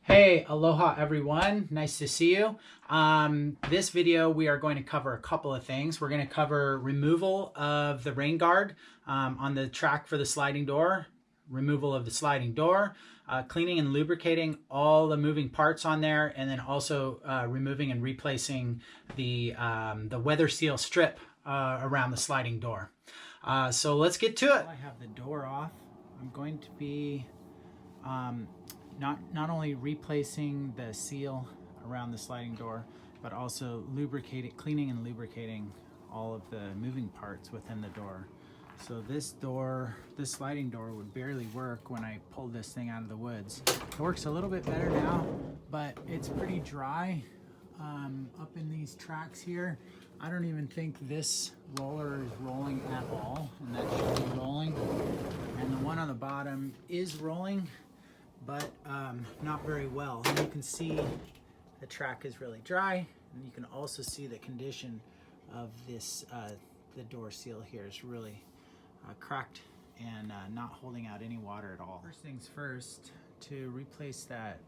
Hey, aloha everyone. Nice to see you. This video we are going to cover a couple of things. We're going to cover removal of the rain guard on the track for the sliding door, removal of the sliding door, cleaning and lubricating all the moving parts on there, and then also removing and replacing the weather seal strip around the sliding door. So let's get to it. I have the door off. I'm going to be not only replacing the seal around the sliding door, but also cleaning and lubricating all of the moving parts within the door. So this sliding door would barely work when I pulled this thing out of the woods. It works a little bit better now, but it's pretty dry up in these tracks here. I don't even think this roller is rolling at all, and that should be rolling. And the one on the bottom is rolling, but not very well. And you can see the track is really dry, and you can also see the condition of this, the door seal here is really cracked and not holding out any water at all. First things first, to replace that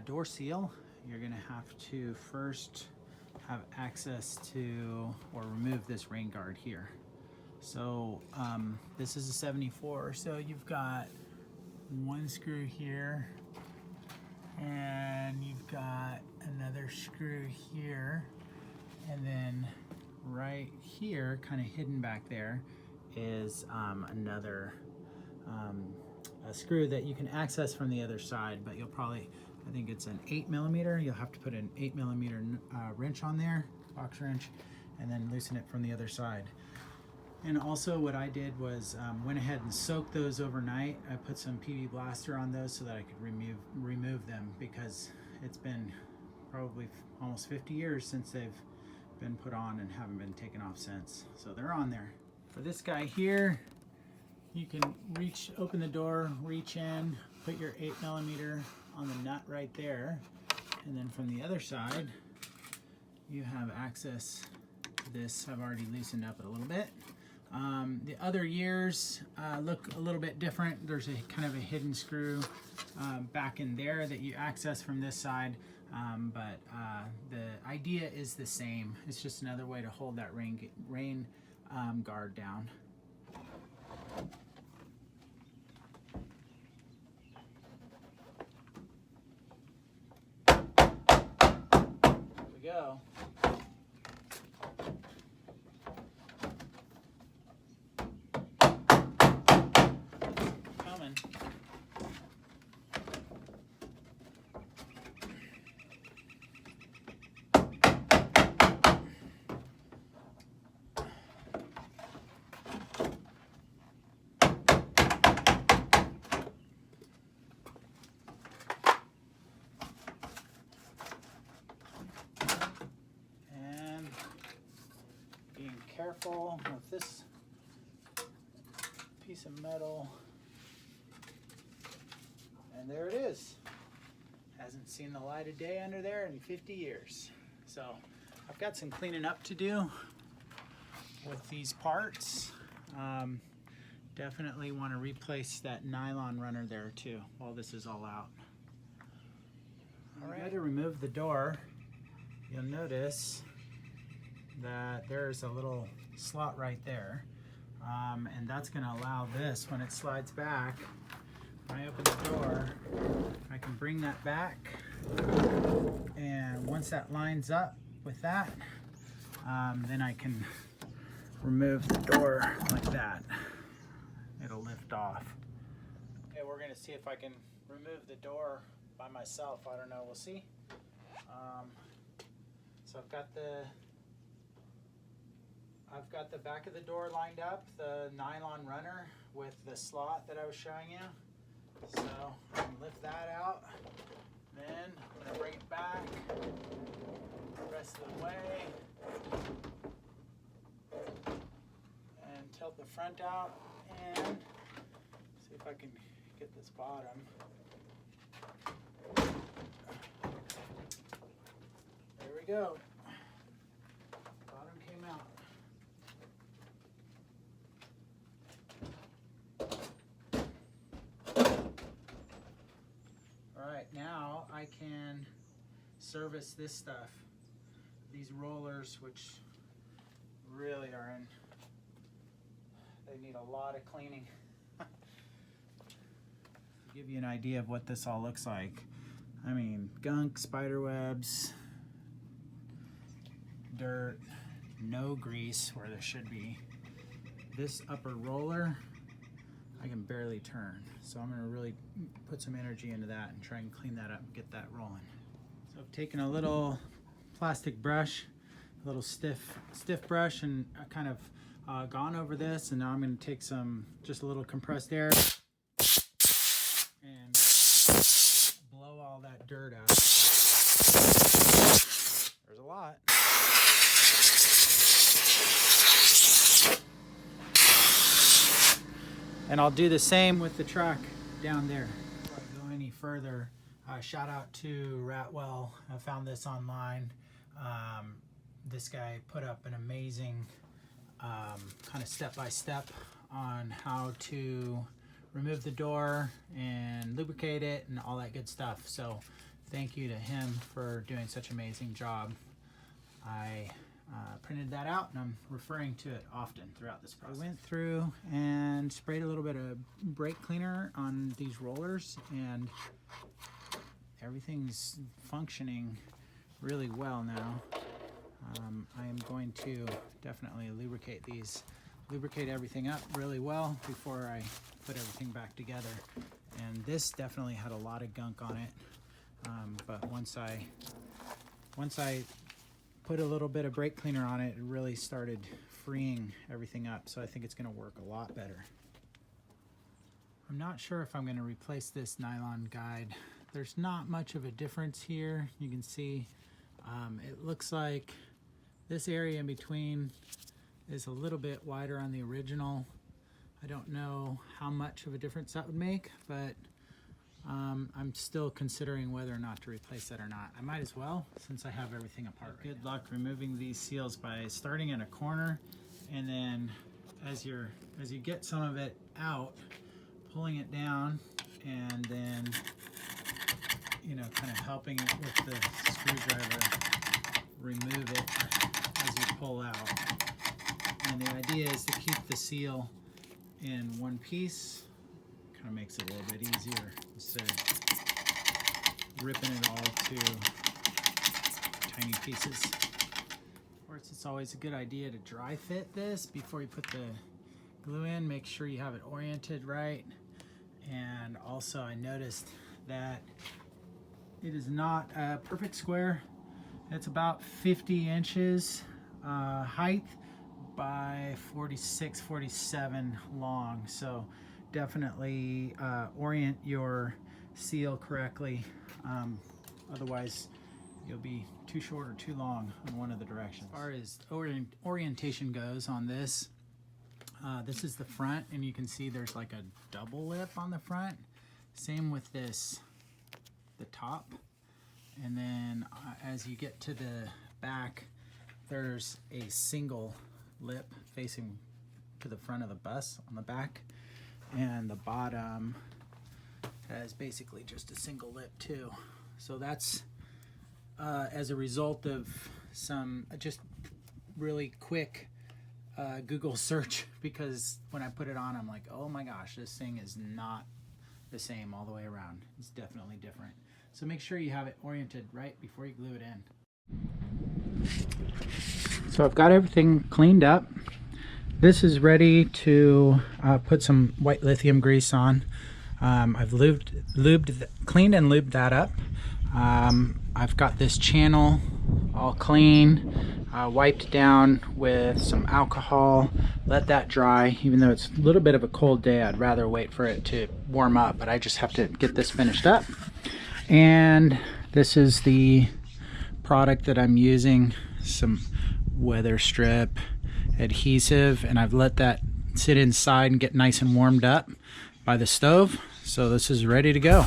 door seal, you're gonna have to first have access to or remove this rain guard here. So this is a 74, so you've got one screw here, and you've got another screw here, and then right here, kind of hidden back there, is another a screw that you can access from the other side, but you'll probably, I think it's an 8mm. You'll have to put an 8mm wrench on there, box wrench, and then loosen it from the other side. And also what I did was went ahead and soaked those overnight. I put some PV Blaster on those so that I could remove them, because it's been probably almost 50 years since they've been put on and haven't been taken off since. So they're on there. For this guy here, you can open the door, reach in, put your 8mm on the nut right there, and then from the other side, you have access to this. I've already loosened up it a little bit. The other years look a little bit different. There's a kind of a hidden screw back in there that you access from this side, but the idea is the same. It's just another way to hold that rain guard down. There we go. Coming. Careful with this piece of metal, and there it is. Hasn't seen the light of day under there in 50 years. So I've got some cleaning up to do with these parts. Definitely want to replace that nylon runner there too while this is all out. All right, to remove the door, you'll notice that there's a little slot right there, and that's going to allow this, when it slides back, when I open the door, I can bring that back, and once that lines up with that, then I can remove the door like that. It'll lift off. Okay, we're going to see if I can remove the door by myself. I don't know, we'll see. So I've got the back of the door lined up, the nylon runner with the slot that I was showing you. So I can lift that out. Then I'm going to bring it back the rest of the way and tilt the front out and see if I can get this bottom. There we go. Bottom came out. Right now I can service this stuff, these rollers, which really are in, they need a lot of cleaning. To give you an idea of what this all looks like, I mean, gunk, spider webs, dirt, no grease where there should be. This upper roller, I can barely turn. So I'm gonna really put some energy into that and try and clean that up and get that rolling. So I've taken a little plastic brush, a little stiff brush, and I kind of gone over this, and now I'm gonna take just a little compressed air and blow all that dirt out. There's a lot. And I'll do the same with the truck down there. Before I go any further, shout out to Ratwell. I found this online. This guy put up an amazing kind of step-by-step on how to remove the door and lubricate it and all that good stuff. So thank you to him for doing such an amazing job. I printed that out, and I'm referring to it often throughout this process. I went through and sprayed a little bit of brake cleaner on these rollers, and everything's functioning really well now. I am going to definitely lubricate everything up really well before I put everything back together. And this definitely had a lot of gunk on it, but once I put a little bit of brake cleaner on it, it really started freeing everything up. So I think it's gonna work a lot better. I'm not sure if I'm gonna replace this nylon guide. There's not much of a difference here. You can see it looks like this area in between is a little bit wider on the original. I don't know how much of a difference that would make, but I'm still considering whether or not to replace that or not. I might as well, since I have everything apart. Good luck removing these seals by starting in a corner, and then as you get some of it out, pulling it down, and then kind of helping it with the screwdriver remove it as you pull out. And the idea is to keep the seal in one piece. Kind of makes it a little bit easier instead of ripping it all to tiny pieces. Of course, it's always a good idea to dry fit this before you put the glue in. Make sure you have it oriented right. And also I noticed that it is not a perfect square. It's about 50 inches height by 46, 47 long. So definitely orient your seal correctly. Otherwise you'll be too short or too long on one of the directions. As far as orientation goes on this, this is the front, and you can see there's like a double lip on the front. Same with this, the top. And then as you get to the back, there's a single lip facing to the front of the bus on the back, and the bottom has basically just a single lip too. So that's as a result of some just really quick Google search, because when I put it on, I'm like, oh my gosh, this thing is not the same all the way around. It's definitely different. So make sure you have it oriented right before you glue it in. So I've got everything cleaned up. This is ready to put some white lithium grease on. I've cleaned and lubed that up. I've got this channel all clean, wiped down with some alcohol, let that dry. Even though it's a little bit of a cold day, I'd rather wait for it to warm up, but I just have to get this finished up. And this is the product that I'm using, some weather strip adhesive, and I've let that sit inside and get nice and warmed up by the stove. So this is ready to go.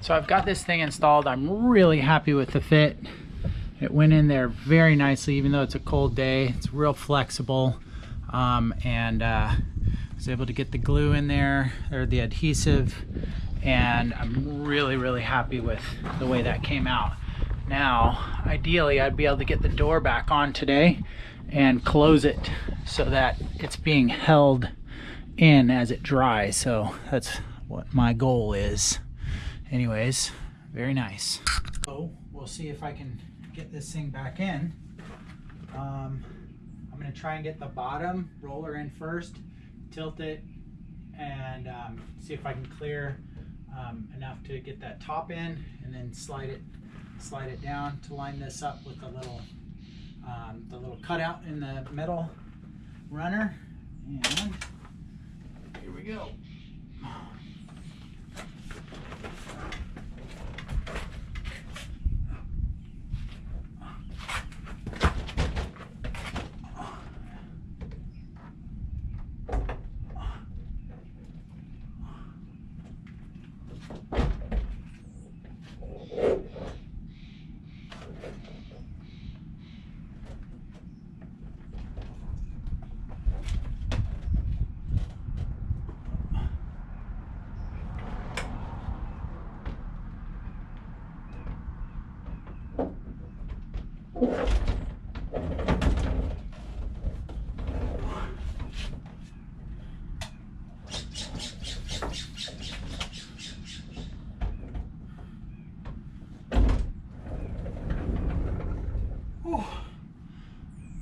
So I've got this thing installed. I'm really happy with the fit. It went in there very nicely, even though it's a cold day. It's real flexible, and was able to get the glue in there, or the adhesive, and I'm really happy with the way that came out. Now, ideally, I'd be able to get the door back on today and close it so that it's being held in as it dries. So that's what my goal is. Anyways, very nice. So we'll see if I can get this thing back in. I'm gonna try and get the bottom roller in first, tilt it, and see if I can clear enough to get that top in, and then slide it down to line this up with the little cutout in the metal runner. And here we go.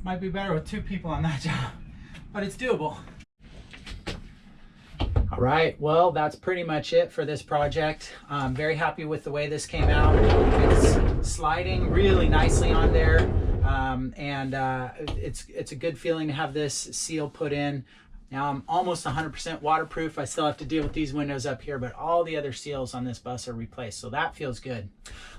Might be better with 2 people on that job, but it's doable. All right, well, that's pretty much it for this project. I'm very happy with the way this came out. It's sliding really nicely on there, and it's a good feeling to have this seal put in. Now I'm almost 100% waterproof. I still have to deal with these windows up here, but all the other seals on this bus are replaced, so that feels good.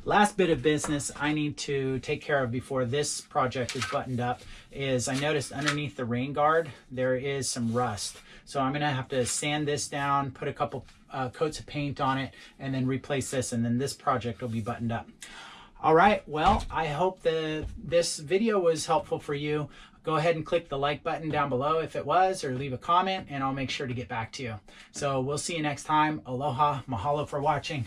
Last bit of business I need to take care of before this project is buttoned up is I noticed underneath the rain guard there is some rust. So I'm gonna have to sand this down, put a couple coats of paint on it, and then replace this, and then this project will be buttoned up. All right, well, I hope this video was helpful for you. Go ahead and click the like button down below if it was, or leave a comment, and I'll make sure to get back to you. So we'll see you next time. Aloha, mahalo for watching.